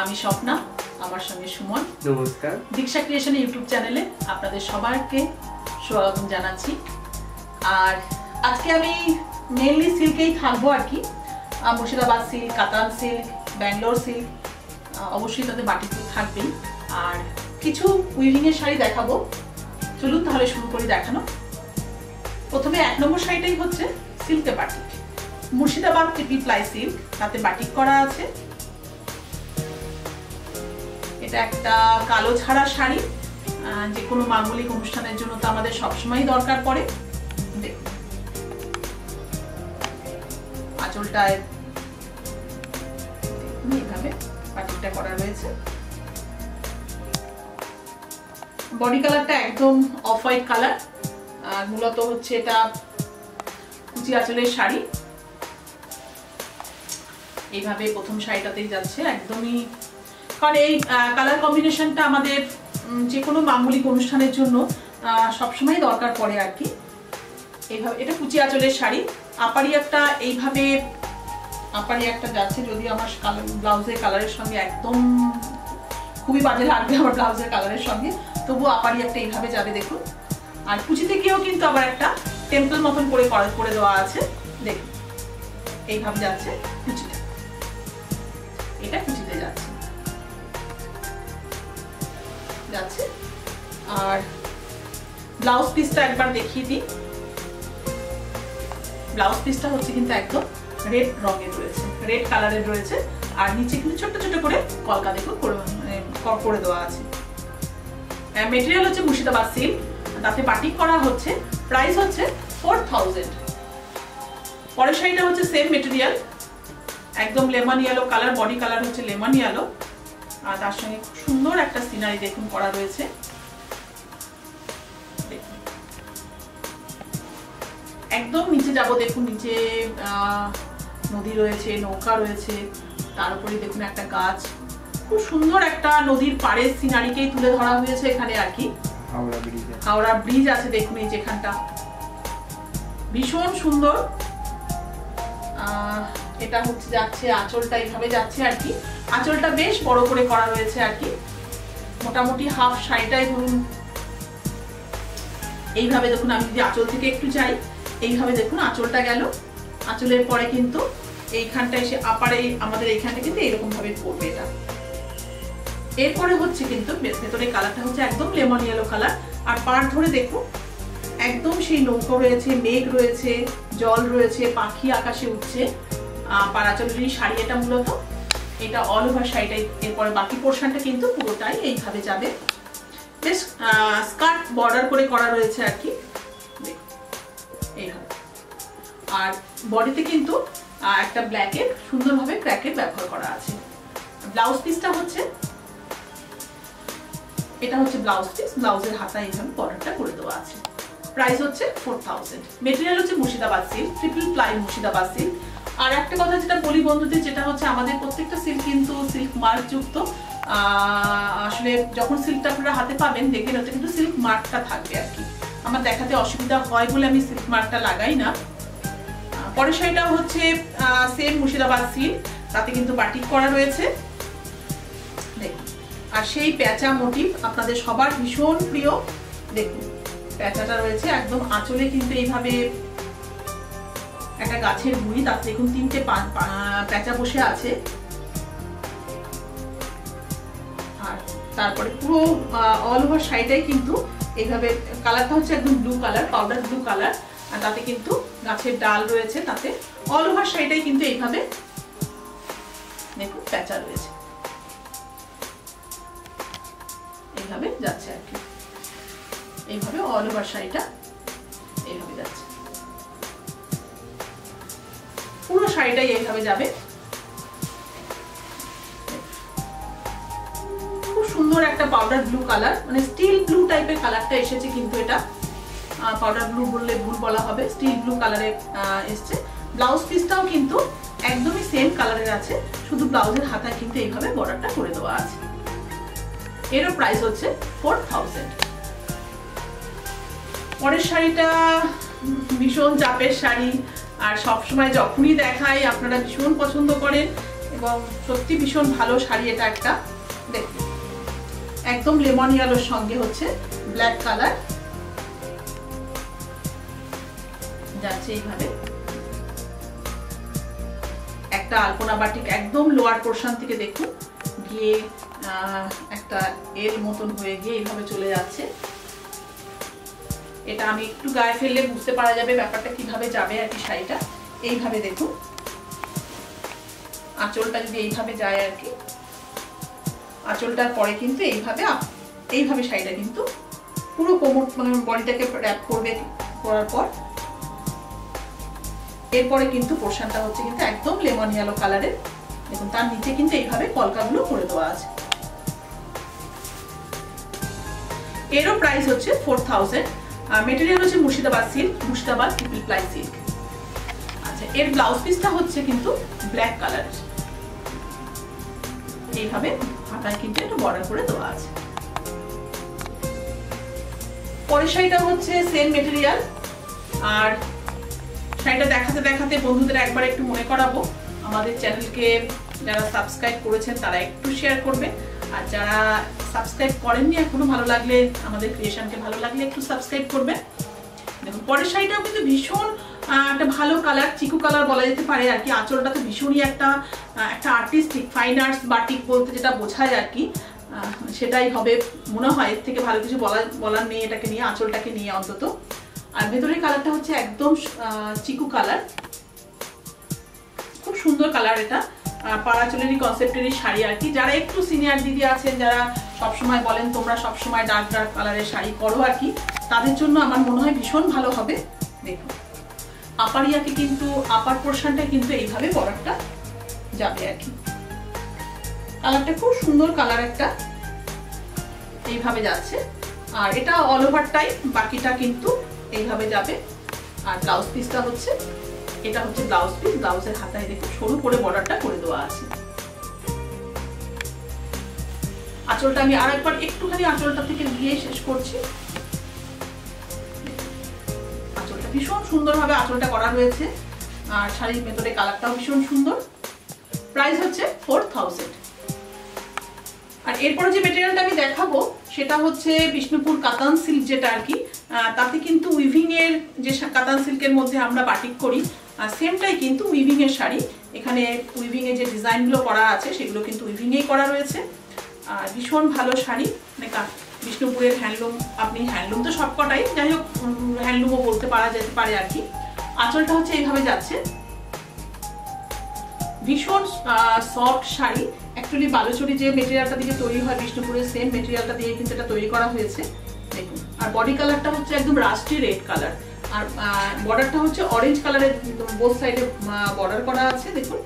আমি স্বপ্না, আমার সঙ্গে সুমন। নমস্কার। দীক্ষা ক্রিয়েশন ইউটিউব চ্যানেলে আপনাদের সবাইকে স্বাগত জানাচ্ছি। আর আজকে আমি মেইনলি সিল্কেই থাকবো আর কি। মুর্শিদাবাদ সিল্ক, কাতান সিল্ক, ব্যাঙ্গালোর সিল্ক, অবশ্যই তাদের বাটিক থাকবেই। আর কিছু উইভিংয়ের শাড়ি দেখাবো। চলুন তাহলে শুরু করি দেখানো। প্রথমে 1 নম্বর শাড়িটাই হচ্ছে সিল্কে batik, Murshidabad triple ply silk, তাতে বাটিক করা আছে। এটা একটা কালো ছাড়া শাড়ি, যে কোনো মাঙ্গলিক অনুষ্ঠানের জন্য তো আমাদের সবসময় দরকার পড়ে। আঁচলটায় এইভাবে বাটিকটা করা রয়েছে। বডি কালারটা একদম অফ হোয়াইট কালার, আর মূলত হচ্ছে এটা কুচি আঁচলের শাড়ি। এইভাবে প্রথম শাড়িটাতেই যাচ্ছে একদমই, কারণ এই কালার কম্বিনেশনটা আমাদের যে কোনো মাঙ্গলিক অনুষ্ঠানের জন্য সবসময় দরকার পড়ে আর কি। এইভাবে এটা কুচি আঁচলের শাড়ি। আপারি একটা এইভাবে আপারি একটা যাচ্ছে, যদি আমার ব্লাউজের কালারের সঙ্গে একদম খুবই বাজে লাগবে আমার ব্লাউজের কালারের সঙ্গে, তবু আপারি একটা এইভাবে যাবে দেখুন। আর কুচি থেকেও কিন্তু আবার একটা টেম্পল মতন করে দেওয়া আছে, দেখুন এইভাবে যাচ্ছে কুচিটা, এটা কুচিতে যাচ্ছে। আর ব্লাউজ পিসটা একবার দেখিয়ে দিই। ব্লাউজ পিসটা হচ্ছে কিন্তু একদম রেড রঙের রয়েছে, রেড কালারের রয়েছে। আর নিচে কিন্তু ছোট ছোট করে কলকা দেখুন করে দেওয়া আছে। মেটেরিয়াল হচ্ছে মুর্শিদাবাদ সিল্ক, তাতে বাটিক করা হচ্ছে। প্রাইস হচ্ছে 4000। পরের শাড়িটা হচ্ছে সেম মেটেরিয়াল, একদম lemon yellow colour, body colour হচ্ছে লেমন ইয়েলো, আর তার সঙ্গে খুব সুন্দর একটা সিনারি দেখুন করা রয়েছে। একদম নিচে যাব, দেখুন নিচে নদী রয়েছে, নৌকা রয়েছে, তার উপরে দেখুন একটা গাছ, খুব সুন্দর একটা নদীর পাড়ের সিনারিকেই তুলে ধরা হয়েছে এখানে আর কি। হাওড়া ব্রিজ আছে দেখুন এই যেখানটা, ভীষণ সুন্দর। এটা হচ্ছে যাচ্ছে আঁচলটা এইভাবে যাচ্ছে আর কি। আঁচলটা বেশ বড় করে করা রয়েছে আর কি, মোটামুটি হাফ শাড়িটাই ধরুন এইভাবে দেখুন। আমি যদি আঁচল থেকে একটু যাই, এইভাবে দেখুন আঁচলটা গেল। আঁচলের পরে কিন্তু এইখানটা এসে আপারে আমাদের এইখানটা কিন্তু এরকম ভাবে পড়বে এটা। এরপরে হচ্ছে কিন্তু ভেতরে কালারটা হচ্ছে একদম লেমন ইয়েলো কালার। আর পাড় ধরে দেখুন একদম সেই নৌকো রয়েছে, মেঘ রয়েছে, জল রয়েছে, পাখি আকাশে উঠছে। পাড়াচলেরই শাড়ি এটা মূলত, এটা অল ওভার শাড়িটাই। এরপরে বাকি পোর্শনটা কিন্তু পুরোটাই এইভাবে যাবে, বেশ স্কার্ট বর্ডার করে করা রয়েছে আর কি এইভাবে। আর বডিতে কিন্তু একটা ব্ল্যাকের সুন্দরভাবে ক্র্যাকের ব্যবহার করা আছে। ব্লাউজ পিসটা হচ্ছে, এটা হচ্ছে ব্লাউজ পিস, ব্লাউজের হাতায় এইভাবে বর্ডারটা করে দেওয়া আছে। প্রাইস হচ্ছে 4000। মেটেরিয়াল হচ্ছে Murshidabad silk, triple ply Murshidabad silk. আর একটা কথা যেটা বলি বন্ধুদের, যেটা হচ্ছে আমাদের প্রত্যেকটা সিল্ক কিন্তু সিল্ক মার্ক যুক্ত। আসলে যখন সিল্কটা আপনারা হাতে পাবেন দেখবেন ওটা কিন্তু সিল্ক মার্কটা থাকবে আর কি। আমার দেখাতে অসুবিধা হয় বলে আমি সিল্ক মার্কটা লাগাই না। পরের শাড়িটাও হচ্ছে সেম মুর্শিদাবাদ সিল্ক, তাতে কিন্তু বাটিক করা রয়েছে দেখুন। আর সেই প্যাঁচা মোটিভ আপনাদের সবার ভীষণ প্রিয়, দেখুন প্যাঁচাটা রয়েছে একদম আঁচলে কিন্তু এইভাবে একটা গাছের গুঁড়ি, তাতে দেখুন 3টে প্যাঁচা বসে আছে। আর তারপরে পুরো অল ওভার শাড়িটাই কিন্তু এইভাবে কালারটা হচ্ছে একদম blue colour, powder blue colour. আর তাতে কিন্তু গাছের ডাল রয়েছে, তাতে অল ওভার শাড়িটাই কিন্তু এইভাবে দেখুন প্যাঁচা রয়েছে, এইভাবে যাচ্ছে আর কি। এইভাবে অল ওভার শাড়িটা এইভাবে যাচ্ছে, পুরো শাড়িটাই এইভাবে যাবে। খুব সুন্দর একটা পাউডার ব্লু কালার, মানে স্টিল ব্লু টাইপের কালারটা এসেছে, কিন্তু এটা পাউডার ব্লু বললে ভুল বলা হবে, স্টিল ব্লু কালারে এসছে। ব্লাউজ পিসটাও কিন্তু একদমই সেম কালারের আছে, শুধু ব্লাউজের হাতায় কিন্তু এইভাবে বর্ডারটা করে দেওয়া আছে। এরও প্রাইস হচ্ছে 4000। পরের শাড়িটা ভীষণ চাপের শাড়ি, আর সবসময় যখনই দেখাই আপনারা ভীষণ পছন্দ করেন। এবং সত্যি ভীষণ ভালো শাড়ি এটা একটা। দেখুন একদম লেমন ইয়েলোর সঙ্গে হচ্ছে ব্ল্যাক কালার যাচ্ছে এইভাবে। একটা আলপনা বাটিক একদম লোয়ার পোর্শন থেকে দেখুন গিয়ে একটা এল মতন হয়ে গিয়ে এইভাবে চলে যাচ্ছে। এটা আমি একটু গায়ে ফেললে বুঝতে পারা যাবে ব্যাপারটা কিভাবে যাবে আর কি। শাড়িটা এইভাবে দেখুন, আঁচলটা যদি এইভাবে যায় আর কি, আঁচলটার পরে কিন্তু এইভাবে শাড়িটা কিন্তু পুরো কোমর মানে বডিটাকে র‍্যাপ করবে। করার পর এরপরে কিন্তু পোর্শনটা হচ্ছে কিন্তু একদম লেমন ইয়েলো কালারের। দেখুন তার নিচে কিন্তু এইভাবে কলকাগুলো করে দেওয়া আছে। এরও প্রাইস হচ্ছে 4000। মেটেরিয়াল হচ্ছে Murshidabad silk, Murshidabad triple ply silk. আচ্ছা, এর ব্লাউজ পিসটা হচ্ছে কিন্তু ব্ল্যাক কালারের। এইভাবে হাতায় কিন্তু একটা বর্ডার করে দেওয়া আছে। পরের শাড়িটা হচ্ছে সেম মেটেরিয়াল। আর শাড়িটা দেখাতে দেখাতে বন্ধুদের একবার একটু মনে করাবো, আমাদের চ্যানেলকে যারা সাবস্ক্রাইব করেছেন তারা একটু শেয়ার করবে, আর যারা সাবস্ক্রাইব করেননি এখনো ভালো লাগলে আমাদের ক্রিয়েশনকে ভালো লাগলে একটু সাবস্ক্রাইব করবে। দেখুন পরের শাড়িটাও কিন্তু ভীষণ একটা ভালো কালার, চিকু কালার বলা যেতে পারে আর কি। আঁচলটা তো ভীষণই একটা আর্টিস্টিক, ফাইন আর্টস বাটিক বলতে যেটা বোঝায় আর কি, সেটাই হবে মনে হয়। এর থেকে ভালো কিছু বলার নেই এটাকে নিয়ে, আঁচলটাকে নিয়ে অন্তত। আর ভেতরের কালারটা হচ্ছে একদম চিকু কালার, খুব সুন্দর কালার। এটা পাড়াচলেরই কনসেপ্টেরই শাড়ি আর কি। যারা একটু সিনিয়র দিদি আছেন, যারা সবসময় বলেন তোমরা সবসময় ডার্ক ডার্ক কালারের শাড়ি করো আর কি, তাদের জন্য আমার মনে হয় ভীষণ ভালো হবে। দেখুন আপারিয়াকে কিন্তু আপার পোর্শনটা কিন্তু এইভাবে বর্ডারটা যাবে আর কি। কালারটা খুব সুন্দর কালার একটা, এইভাবে যাচ্ছে। আর এটা অল ওভারটাই, বাকিটা কিন্তু এইভাবে যাবে। আর ব্লাউজ পিসটা হচ্ছে, এটা হচ্ছে ব্লাউজ পিস। ব্লাউজের হাতায় দেখুন সরু করে বর্ডারটা করে দেওয়া আছে। আঁচলটা আমি আর একবার একটুখানি আঁচলটা থেকে গিয়ে শেষ করছি। আঁচলটা ভীষণ সুন্দরভাবে আঁচলটা করা রয়েছে, আর শাড়ির ভেতরে কালারটাও ভীষণ সুন্দর। প্রাইস হচ্ছে 4000। আর এরপরে যে মেটেরিয়ালটা আমি দেখাবো সেটা হচ্ছে বিষ্ণুপুর কাতান সিল্ক, যেটা আর কি। তাতে কিন্তু উইভিং এর যে কাতান সিল্কের মধ্যে আমরা বাটিক করি, সেমটাই কিন্তু উইভিং এর শাড়ি। এখানে উইভিং এর যে ডিজাইনগুলো করা আছে সেগুলো কিন্তু উইভিং এই করা রয়েছে। আর ভীষণ ভালো শাড়ি, মানে বিষ্ণুপুরের হ্যান্ডলুম। আপনি হ্যান্ডলুম তো সবকটাই, যাই হোক হ্যান্ডলুমও বলতে পারা যেতে পারে আর কি। আঁচলটা হচ্ছে এইভাবে যাচ্ছে, ভীষণ সফট শাড়ি। অ্যাকচুয়ালি বালুচরি যে মেটেরিয়ালটা দিয়ে তৈরি হয় বিষ্ণুপুরের, সেম মেটেরিয়ালটা দিয়ে কিন্তু এটা তৈরি করা হয়েছে। দেখুন আর বডি কালারটা হচ্ছে একদম রাস্টি রেড কালার, আর বর্ডারটা হচ্ছে অরেঞ্জ কালারের, বোথ সাইডে বর্ডার করা আছে। দেখুন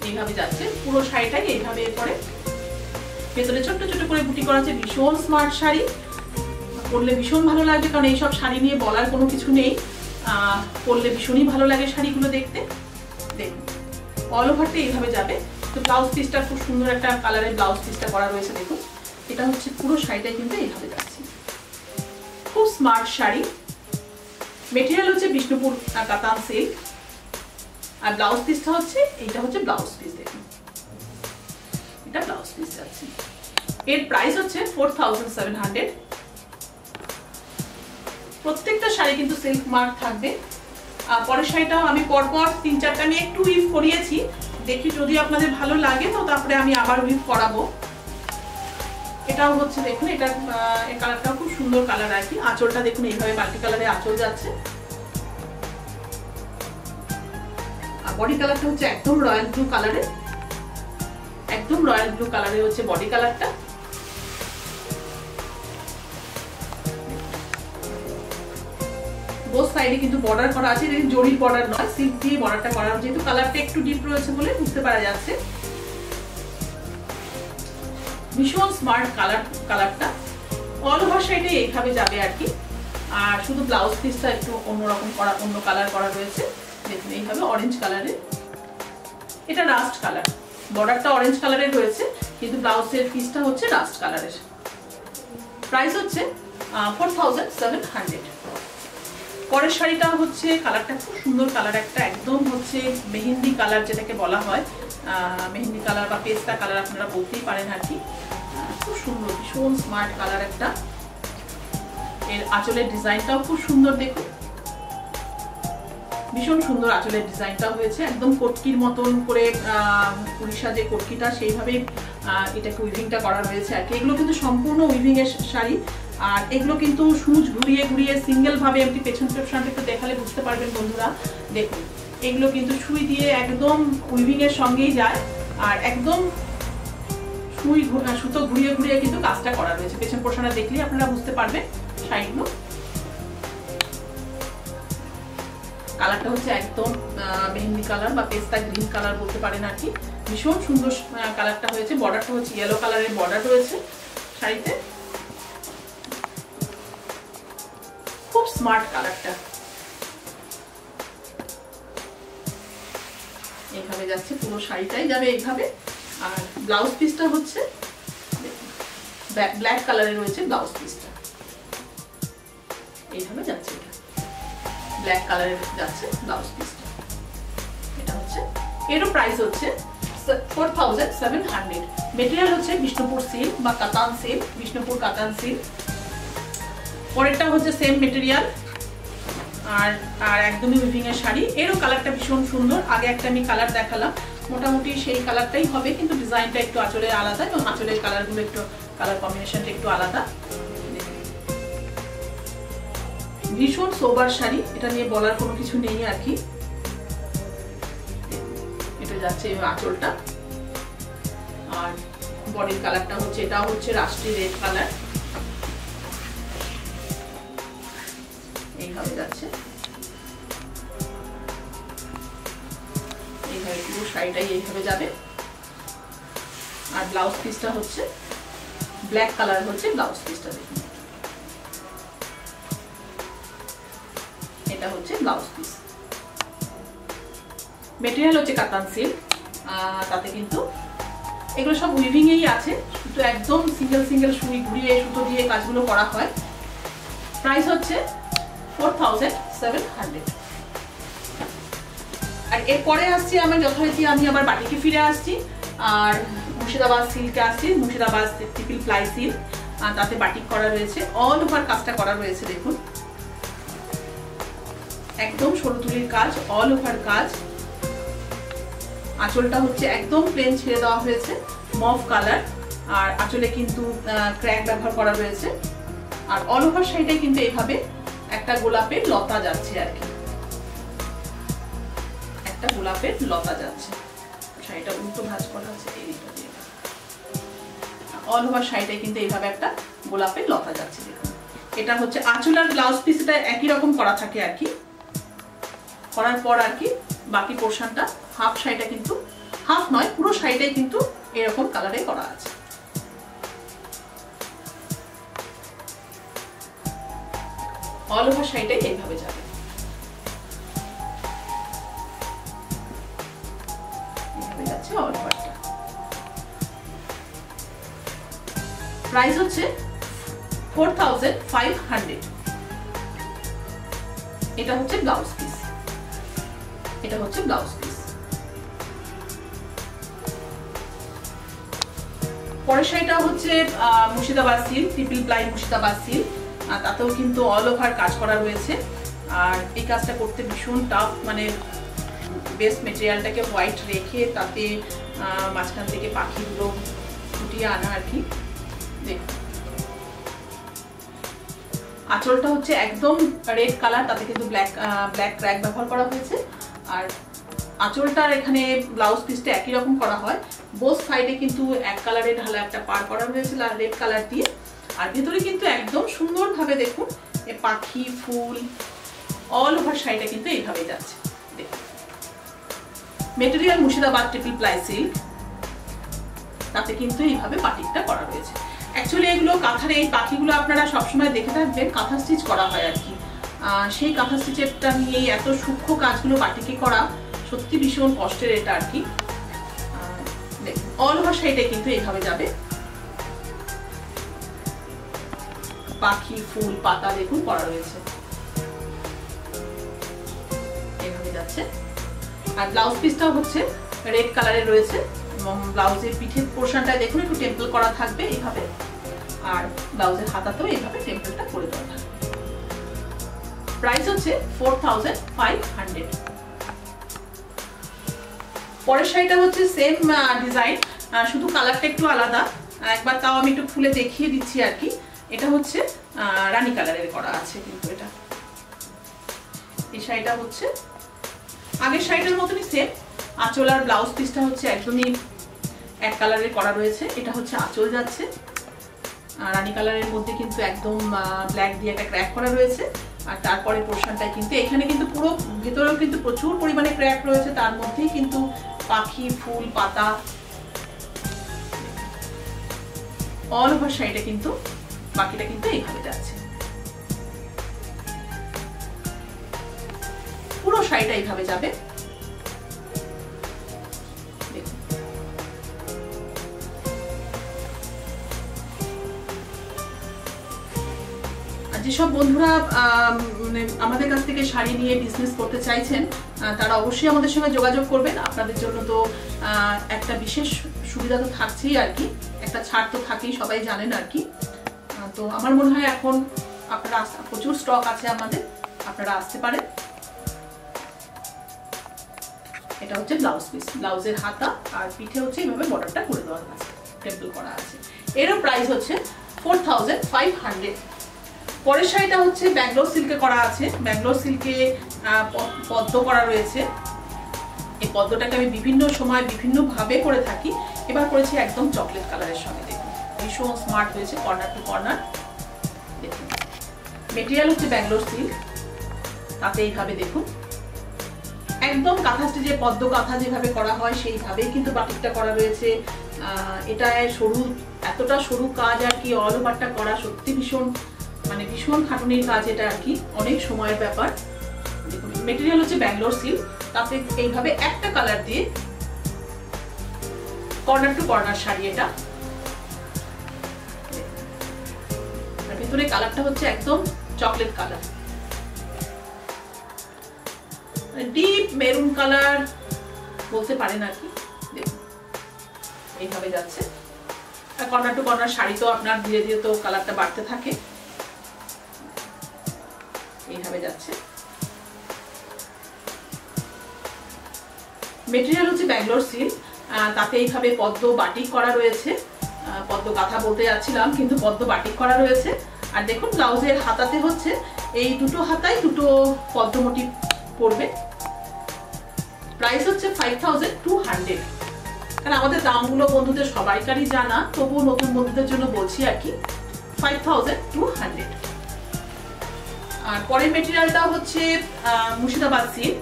এইভাবে যাচ্ছে পুরো শাড়িটাই এইভাবে। এরপরে ভেতরে ছোট্ট ছোট্ট করে বুটি করা আছে। ভীষণ স্মার্ট শাড়ি, পরলে ভীষণ ভালো লাগবে, কারণ এইসব শাড়ি নিয়ে বলার কোনো কিছু নেই। পরলে ভীষণই ভালো লাগে শাড়িগুলো দেখতে। দেখুন অল ওভারটা এইভাবে যাবে। তো ব্লাউজ পিসটা খুব সুন্দর একটা কালারের ব্লাউজ পিসটা করা রয়েছে। দেখুন এটা হচ্ছে পুরো শাড়িটাই কিন্তু এইভাবে যাচ্ছে, খুব স্মার্ট শাড়ি। মেটেরিয়াল হচ্ছে বিষ্ণুপুর কাতান সিল্ক, আর ব্লাউজ পিসটা হচ্ছে এইটা হচ্ছে ব্লাউজ পিস। দেখুন এটা ব্লাউজ পিস যাচ্ছে। এর প্রাইস হচ্ছে 4700। প্রত্যেকটা শাড়ি কিন্তু সিল্ক মার্ক থাকবে। পরের শাড়িটাও আমি পরপর 3-4টা আমি একটু উইভ করিয়েছি, দেখি যদি আপনাদের ভালো লাগে তো তারপরে আমি আবার উইভ করাবো। এটাও হচ্ছে দেখুন, এটা এই কালারটাও খুব সুন্দর কালার আর কি। আঁচলটা দেখুন এইভাবে মাল্টি কালারে আঁচল যাচ্ছে। আর বডি কালারটা হচ্ছে একদম রয়্যাল ব্লু কালারে, একদম রয়্যাল ব্লু কালারে হচ্ছে বডি কালারটা। বোথ সাইডে কিন্তু বর্ডার করা আছে, জরির বর্ডার নয়, সিল্ক দিয়ে বর্ডারটা করা, যেহেতু কালারটা একটু ডিপ রয়েছে বলে বুঝতে পারা যাচ্ছে। ভীষণ স্মার্ট কালারটা। অল ওভার সাইডে এইভাবে যাবে আর কি। আর শুধু ব্লাউজ পিসটা একটু অন্যরকম করা, অন্য কালার করা রয়েছে। দেখুন এইভাবে অরেঞ্জ কালারের, এটা রাস্ট কালার। বর্ডারটা অরেঞ্জ কালারের রয়েছে, কিন্তু ব্লাউজের পিসটা হচ্ছে রাস্ট কালারের। প্রাইস হচ্ছে 4700। পরের শাড়িটা হচ্ছে কালারটা খুব সুন্দর কালার, একটা একদম হচ্ছে মেহেন্দি কালার যেটাকে বলা হয়, মেহেন্দি কালার বা পেস্তা কালার আপনারা বলতেই পারেন আর কি। খুব সুন্দর, ভীষণ স্মার্ট কালার একটা। এর আঁচলের ডিজাইনটাও খুব সুন্দর, দেখুন ভীষণ সুন্দর আঁচলের ডিজাইনটা হয়েছে, একদম কটকির মতন করে উড়িষ্যা যে কটকিটা সেইভাবে এটাকে উইভিংটা করা রয়েছে আর কি। এগুলো কিন্তু সম্পূর্ণ উইভিং এর শাড়ি, আর এগুলো কিন্তু সুচ ঘুরিয়ে ঘুরিয়ে সিঙ্গেল ভাবে এমনি পেছন পেছনটা একটু দেখালে বুঝতে পারবেন বন্ধুরা। দেখুন এগুলো কিন্তু সুই দিয়ে একদম উইভিং এর সঙ্গেই যায়, আর একদম সুতো ঘুরিয়ে ঘুরিয়ে কিন্তু কাজটা করা রয়েছে। পেছন পোর্শনটা দেখলেই আপনারা বুঝতে পারবেন শাড়িগুলো। কালারটা হচ্ছে একদম মেহেন্দি কালার বা পেস্তা গ্রিন কালার বলতে পারেন আর কি। ভীষণ সুন্দর কালারটা হয়েছে। বর্ডারটা হচ্ছে ইয়েলো কালারের বর্ডার রয়েছে শাড়িতে, খুব স্মার্ট কালারটা। এইভাবে যাচ্ছে, পুরো শাড়িটাই যাবে এইভাবে। আর ব্লাউজ পিসটা হচ্ছে ব্ল্যাক কালারের রয়েছে, ব্লাউজ পিসটা এইভাবে যাচ্ছে, ব্ল্যাক কালারের যাচ্ছে ব্লাউজ পিসটা। এটা হচ্ছে, এরও প্রাইস হচ্ছে 4700। মেটেরিয়াল হচ্ছে বিষ্ণুপুর সিল্ক বা কাতান সিল্ক, বিষ্ণুপুর কাতান সিল্ক। পরেরটা হচ্ছে সেম মেটেরিয়াল আর আর একদমই উইভিং এর শাড়ি। এরও কালারটা ভীষণ সুন্দর। আগে একটা আমি কালার দেখালাম, মোটামুটি সেই কালারটাই হবে, কিন্তু ডিজাইনটা একটু আঁচলের আলাদা এবং আঁচলের কালারগুলো একটু কালার কম্বিনেশনটা একটু আলাদা। ভীষণ সোবার শাড়ি, এটা নিয়ে বলার কোনো কিছু নেই আর কি। এটা যাচ্ছে আঁচলটা, আর বডির কালারটা হচ্ছে, এটা হচ্ছে রাষ্ট্রীয় রেড কালার, এইভাবে যাচ্ছে। এইভাবে পুরো শাড়িটাই এইভাবে যাবে। আর ব্লাউজ পিসটা হচ্ছে ব্ল্যাক কালার, হচ্ছে ব্লাউজ পিসটা দেখুন, এটা হচ্ছে ব্লাউজ পিস। মেটেরিয়াল হচ্ছে কাতান সিল্ক, তাতে কিন্তু এগুলো সব উইভিং এই আছে, শুধু একদম সিঙ্গেল সিঙ্গেল সুই ঘুরিয়ে সুতো দিয়ে কাজগুলো করা হয়। প্রাইস হচ্ছে 4700। আর এরপরে আসছি আমার যথারীতি, আমি আবার বাটিকে ফিরে আসছি আর মুর্শিদাবাদ সিল্কে আসছি। মুর্শিদাবাদ ট্রিপল প্লাই সিল্ক, তাতে বাটিক করা রয়েছে, অল ওভার কাজটা করা রয়েছে দেখুন, একদম সরু তুলির কাজ, অল ওভার কাজ। আঁচলটা হচ্ছে একদম প্লেন ছেড়ে দেওয়া হয়েছে, মভ কালার, আর আঁচলে কিন্তু ক্র্যাক ব্যবহার করা রয়েছে। আর অল ওভার শাড়িটাই কিন্তু এইভাবে একটা গোলাপের লতা যাচ্ছে আর কি, একটা গোলাপের লতা যাচ্ছে। শাড়িটা উল্টো ভাঁজ করা আছে, এই দিকটা দিয়ে অল ওভার শাড়িটাই কিন্তু এইভাবে একটা গোলাপের লতা যাচ্ছে দেখুন। এটা হচ্ছে আঁচল আর ব্লাউজ পিসটা একই রকম করা থাকে আর কি। করার পর আর কি বাকি পোর্শনটা, হাফ শাড়িটা কিন্তু, হাফ নয় পুরো শাড়িটাই কিন্তু এরকম কালারে করা আছে। অল ওভার শাড়িটাই এইভাবে যাবে, এইভাবে যাচ্ছে অল ওভারটা। প্রাইস হচ্ছে 4500। এটা হচ্ছে ব্লাউজ পিস, এটা হচ্ছে ব্লাউজ পিস। পরের শাড়িটা হচ্ছে Murshidabad silk, triple ply Murshidabad silk, তাতেও কিন্তু অল ওভার কাজ করা রয়েছে। আর এই কাজটা করতে ভীষণ টাফ, মানে বেস্ট মেটেরিয়ালটাকে হোয়াইট রেখে তাতে মাঝখান থেকে পাখিগুলো ফুটিয়ে আনা আর কি। দেখুন আঁচলটা হচ্ছে একদম রেড কালার, তাতে কিন্তু ব্ল্যাক ক্র্যাক ব্যবহার করা হয়েছে। আর আঁচলটার এখানে ব্লাউজ পিসটা একই রকম করা হয়, বোথ সাইডে কিন্তু এক কালারের ঢালা একটা পার করা হয়েছে রেড কালার দিয়ে। আর ভিতরে কিন্তু একদম সুন্দরভাবে দেখুন পাখি ফুল, অল ওভার শাড়িটা কিন্তু এইভাবে যাচ্ছে দেখুন। Material Murshidabad triple ply silk, তাতে কিন্তু এইভাবে বাটিকটা করা রয়েছে। অ্যাকচুয়ালি এগুলো কাঁথার, এই পাখিগুলো আপনারা সবসময় দেখে থাকবেন, কাঁথা স্টিচ করা হয় আর কি। সেই কাঁথা স্টিচেরটা নিয়ে এত সূক্ষ্ম কাজগুলো বাটিকে করা সত্যি ভীষণ কষ্টের এটা আর কি। দেখুন অল ওভার শাড়িটা কিন্তু এইভাবে যাবে, পাখি ফুল পাতা দেখুন করা রয়েছে। এইভাবে যাচ্ছে। আর ব্লাউজ পিসটাও হচ্ছে রেড কালারের রয়েছে এবং ব্লাউজের পিঠের পোর্শনটায় দেখুন একটু টেম্পল করা থাকবে এইভাবে, আর ব্লাউজের হাতাতেও এইভাবে টেম্পলটা করে দেওয়া থাকবে। প্রাইস হচ্ছে 4500। পরের শাড়িটা হচ্ছে সেম ডিজাইন, শুধু কালারটা একটু আলাদা। একবার তাও আমি একটু খুলে দেখিয়ে দিচ্ছি আর কি। এটা হচ্ছে রানী কালারের করা আছে, কিন্তু এটা এই শাড়িটা হচ্ছে আগের শাড়িটার মতনই সেম। আঁচল আর ব্লাউজ পিসটা হচ্ছে একদমই এক কালারের করা রয়েছে। এটা হচ্ছে আঁচল যাচ্ছে রানী কালারের মধ্যে, কিন্তু একদম ব্ল্যাক দিয়ে একটা ক্র্যাক করা রয়েছে। আর তারপরে পোর্শনটায় কিন্তু এখানে কিন্তু পুরো ভেতরেও কিন্তু প্রচুর পরিমাণে ক্র্যাক রয়েছে, তার মধ্যেই কিন্তু পাখি, ফুল, পাতা অল ওভার শাড়িটা কিন্তু, বাকিটা কিন্তু এইভাবে যাচ্ছে। পুরো শাড়িটা এইভাবে যাবে। যেসব বন্ধুরা আমাদের কাছ থেকে শাড়ি নিয়ে বিজনেস করতে চাইছেন তারা অবশ্যই আমাদের সঙ্গে যোগাযোগ করবেন। আপনাদের জন্য তো একটা বিশেষ সুবিধা তো থাকছেই আর কি, একটা ছাড় তো থাকেই, সবাই জানেন আর কি। তো আমার মনে হয় এখন আপনারা প্রচুর স্টক আছে আমাদের, আপনারা আসতে পারেন। এটা হচ্ছে ব্লাউজ পিস, ব্লাউজের হাতা আর পিঠে হচ্ছে এইভাবে বর্ডারটা করে দেওয়া আছে, টেম্পল করা আছে। এরও প্রাইস হচ্ছে 4500। পরের শাড়িটা হচ্ছে ব্যাঙ্গালোর সিল্কে করা আছে। ব্যাঙ্গালোর সিল্কে পদ্ম করা রয়েছে। এই পদ্মটাকে আমি বিভিন্ন সময় বিভিন্ন ভাবে করে থাকি, এবার করেছি একদম চকলেট কালারের সঙ্গে। দেখুন ভীষণ স্মার্ট হয়েছে, কর্নার টু কর্নার। দেখুন মেটেরিয়াল হচ্ছে ব্যাঙ্গালোর সিল্ক, তাতে এইভাবে দেখুন একদম কাঁথা স্টিচে পদ্ম কাঁথা যেভাবে করা হয় সেইভাবেই কিন্তু বাটিকটা করা রয়েছে। এটা সরু, এতটা সরু কাজ আর কি, অল ওভারটা করা সত্যি ভীষণ ভীষণ খাটুনির কাজ এটা আর কি, অনেক সময়ের ব্যাপার। দেখুন মেটেরিয়াল হচ্ছে ব্যাঙ্গালোর সিল্ক, তাতে এইভাবে একটা কালার দিয়ে কর্নার টু কর্নার শাড়ি এটা। আর ভিতরে কালারটা হচ্ছে একদম chocolate colour, deep maroon colour বলতে পারেন আর কি। দেখুন এইভাবে যাচ্ছে। আর কর্নার টু কর্নার শাড়ি তো আপনার ধীরে ধীরে তো কালারটা বাড়তে থাকে, এইভাবে যাচ্ছে। মেটেরিয়াল হচ্ছে ব্যাঙ্গালোর সিল্ক, তাতে এইভাবে পদ্ম বাটিক করা রয়েছে। পদ্ম কাঁথা বলতে যাচ্ছিলাম, কিন্তু পদ্ম বাটিক করা রয়েছে। আর দেখুন ব্লাউজের হাতাতে হচ্ছে এই দুটো হাতায় দুটো পদ্ম মোটিভ পড়বে। প্রাইস হচ্ছে 5200। কারণ আমাদের দামগুলো বন্ধুদের সবাইকারই জানা, তবুও নতুন বন্ধুদের জন্য বলছি আর কি, 5200। আর পরের মেটেরিয়ালটা হচ্ছে মুর্শিদাবাদ সিল্ক,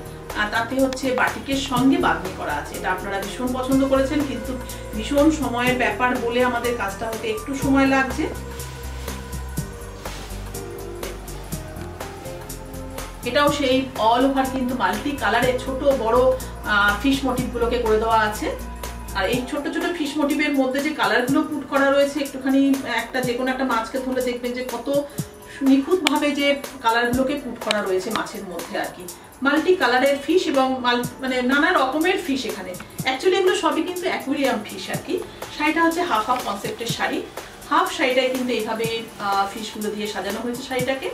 তাতে হচ্ছে বাটিকের সঙ্গে বাঁধনি করা আছে। এটা আপনারা ভীষণ পছন্দ করেছেন, কিন্তু ভীষণ সময়ের ব্যাপার বলে আমাদের কাজটা হতে একটু সময় লাগছে। এটাও সেই অল ওভার কিন্তু মাল্টি কালারের ছোট বড় ফিশ মোটিভ গুলোকে করে দেওয়া আছে। আর এই ছোট ছোট ফিশ মোটিভের মধ্যে যে কালারগুলো পুট করা রয়েছে, একটুখানি একটা যে কোনো একটা মাছকে ধরলে দেখবেন যে কত নিখুঁত ভাবে যে কালারগুলোকে পুট করা রয়েছে মাছের মধ্যে আর কি। মাল্টি কালারের ফিশ এবং নানা রকমের ফিশ এখানে। অ্যাকচুয়ালি এগুলো সবই কিন্তু অ্যাকুয়ারিয়াম ফিশ আর কি। শাড়িটা হচ্ছে হাফ হাফ কনসেপ্টের শাড়ি। হাফ শাড়িটায় কিন্তু এইভাবে ফিশগুলো দিয়ে সাজানো হয়েছে শাড়িটাকে,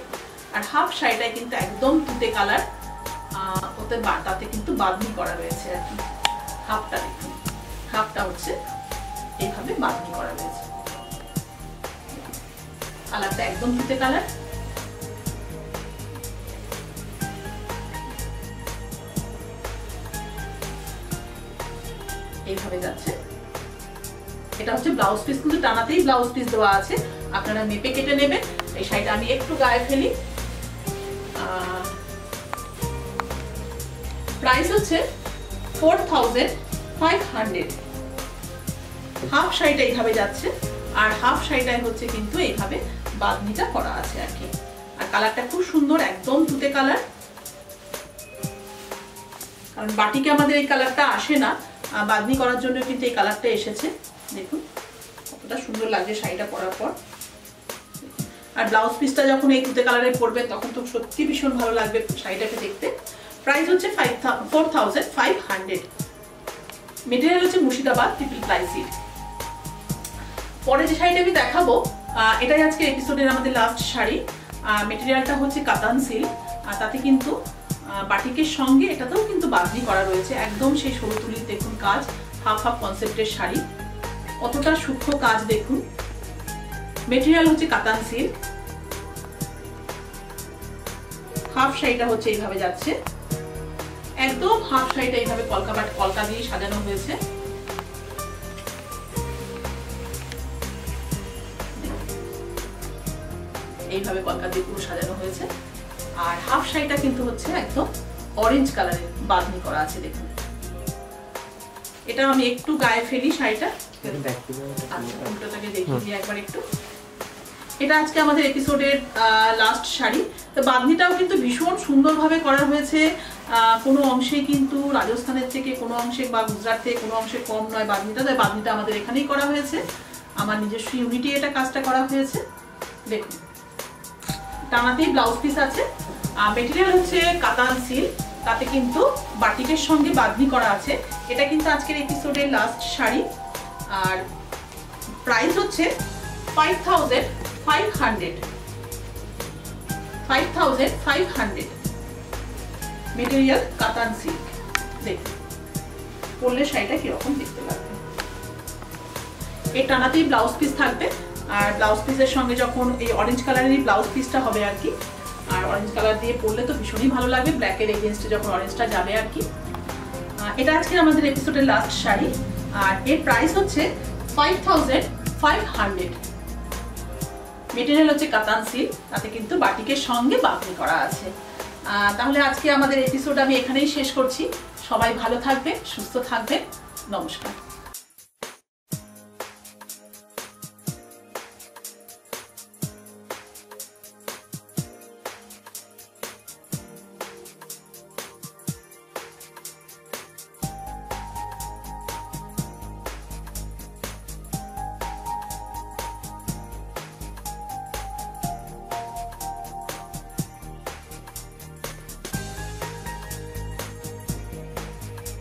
আর হাফ শাড়িটায় কিন্তু একদম তুতে কালার, ওতে তাতে কিন্তু বাঁধনি করা রয়েছে আর কি। হাফটা দেখুন, হাফটা হচ্ছে এইভাবে বাঁধনি করা রয়েছে। কালারটা একদম তুতে কালার। এইভাবে যাচ্ছে। এটা হচ্ছে ব্লাউজ পিস, কিন্তু টানাতেই ব্লাউজ পিস দেওয়া আছে, আপনারা মেপে কেটে নেবেন। এই শাড়িটা আমি একটু গায়ে ফেলি। প্রাইস হচ্ছে 4500। হাফ শাড়িটা এইভাবে যাচ্ছে, আর হাফ শাড়িটায় হচ্ছে কিন্তু এইভাবে বাঁধনিটা করা আছে আর কি। আর কালারটা খুব সুন্দর, একদম তুতে কালার। কারণ বাটিকে আমাদের এই কালারটা আসে না, বাঁধনি করার জন্য কিন্তু এই কালারটা এসেছে। দেখুন কতটা সুন্দর লাগছে শাড়িটা পরার পর। আর ব্লাউজ পিসটা যখন এই তুতে কালারে পরবে তখন তো সত্যি ভীষণ ভালো লাগবে শাড়িটাকে দেখতে। প্রাইস হচ্ছে 4500। মেটেরিয়াল হচ্ছে মুর্শিদাবাদ ট্রিপল প্লাই সিল্ক। পরে যে শাড়িটা আমি দেখাবো এটাই আজকে এপিসোডের আমাদের লাস্ট শাড়ি। মেটেরিয়ালটা হচ্ছে কাতান সিল্ক, আর তাতে কিন্তু বাটিকের সঙ্গে এটাতেও কিন্তু বাঁধনি করা রয়েছে। একদম সেই সরু তুলির দেখুন কাজ, হাফ হাফ কনসেপ্টের শাড়ি, কতটা সূক্ষ্ম কাজ দেখুন। মেটেরিয়াল হচ্ছে কাতান সিল্ক। হাফ শাড়িটা হচ্ছে এইভাবে যাচ্ছে, একদম হাফ শাড়িটা এইভাবে কলকা দিয়ে সাজানো হয়েছে। এইভাবে কলকা দিয়ে পুরো সাজানো হয়েছে। আর হাফ শাড়িটা কিন্তু হচ্ছে একদম অরেঞ্জ কালারের বাঁধনি করা আছে দেখুন। এটা আমি একটু গায়ে ফেলি শাড়িটা, উল্টোটাকে দেখিয়ে দিই একবার একটু। এটা আজকে আমাদের এপিসোডের লাস্ট শাড়ি। তো বাঁধনিটাও কিন্তু ভীষণ সুন্দরভাবে করা হয়েছে। কোনো অংশে কিন্তু রাজস্থানের থেকে কোনো অংশে বা গুজরাট থেকে কোনো অংশে কম নয় বাঁধনিটা। তাই বাঁধনিটা আমাদের এখানেই করা হয়েছে, আমার নিজস্ব ইউনিটি এটা কাজটা করা হয়েছে। দেখুন টানাতেই ব্লাউজ পিস আছে। মেটেরিয়াল হচ্ছে কাতান সিল্ক, তাতে কিন্তু বাটিকের সঙ্গে বাঁধনি করা আছে। এটা কিন্তু আজকের এপিসোডের লাস্ট শাড়ি। আর প্রাইস হচ্ছে 5500। মেটেরিয়াল কাতান সিল্ক। দেখুন পরলে শাড়িটা কিরকম দেখতে লাগবে। এই টানাতেই ব্লাউজ পিস থাকবে, আর ব্লাউজ পিসের সঙ্গে যখন এই অরেঞ্জ কালারেরই ব্লাউজ পিসটা হবে আর কি। আর অরেঞ্জ কালার দিয়ে পরলে তো ভীষণই ভালো লাগবে, ব্ল্যাকের এগেনস্টে যখন অরেঞ্জটা যাবে আর কি। এটা আজকে আমাদের এপিসোডের লাস্ট শাড়ি। আর এর প্রাইস হচ্ছে 5500। মেটেরিয়াল হচ্ছে কাতান সিল্ক, তাতে কিন্তু বাটিকের সঙ্গে বাঁধনি করা আছে। তাহলে আজকে আমাদের এপিসোড আমি এখানেই শেষ করছি। সবাই ভালো থাকবে, সুস্থ থাকবে। নমস্কার।